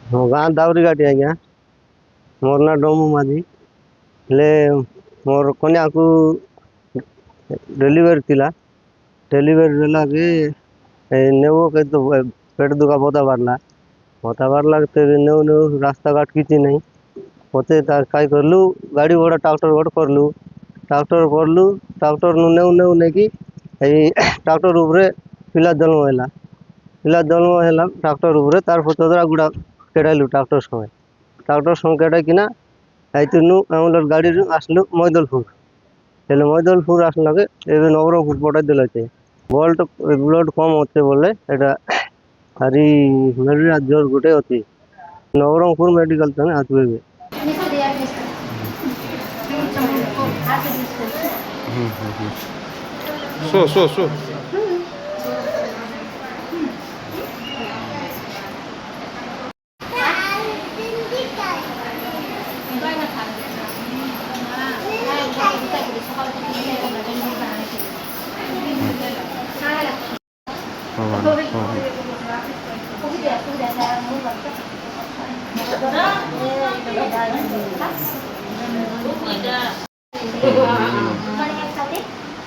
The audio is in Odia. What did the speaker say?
ମୋ ଗାଁ ଦାଉରିଘାଟି ଆଜ୍ଞା। ମୋର ନାଁ ଡମୁ ମାଝୀ। ହେଲେ ମୋର କନ୍ୟାକୁ ଡେଲିଭରି ଥିଲା। ଡେଲିଭରି ଦେଲାକି ନେବୁ କିନ୍ତୁ ପେଟ ଦୁଖା ବତା ବାହାରିଲା। ବତା ବାହାରିଲା ତେବେ ନେଉ ରାସ୍ତାଘାଟ କିଛି ନାହିଁ। ମତେ ତାର କାଇ କରଲୁ ଗାଡ଼ି ଭଡ଼ା ଟ୍ରାକ୍ଟର ଗୋଟେ କରଲୁ। ଟ୍ରାକ୍ଟର କରଲୁ ଟ୍ରାକ୍ଟର ନେଇକି ଏଇ ଟ୍ରାକ୍ଟର ଉପରେ ପିଲା ଜନ୍ମ ହେଲା। ପିଲା ଜନ୍ମ ହେଲା ଟ୍ରାକ୍ଟର ଉପରେ ତାର ଚଦରା ଗୁଡ଼ା କେଡ଼ାଇଲୁ ଟ୍ରାକ୍ଟର ସଙ୍ଗେ। ଟ୍ରାକ୍ଟର ସଙ୍ଗେ କେଡ଼ାଇକିନା ଯାଇଥିଲୁ ଆମର ଗାଡ଼ିରୁ ଆସିଲୁ ମଇଦଲପୁର। ହେଲେ ମଇଦଲପୁର ଆସିଲାକେ ଏବେ ନବରଙ୍ଗପୁର ପଠାଇ ଦେଲା ସେ ବ୍ଲଡ଼ କମ୍ ଅଛି ବୋଲେ ଏଇଟା ଆରି ମ୍ୟାଲେରିଆ ଜ୍ୱର ଗୋଟେ ଅଛି। ନବରଙ୍ଗପୁର ମେଡ଼ିକାଲ ତମେ ଆସିବେ ଏବେ। ଶୋ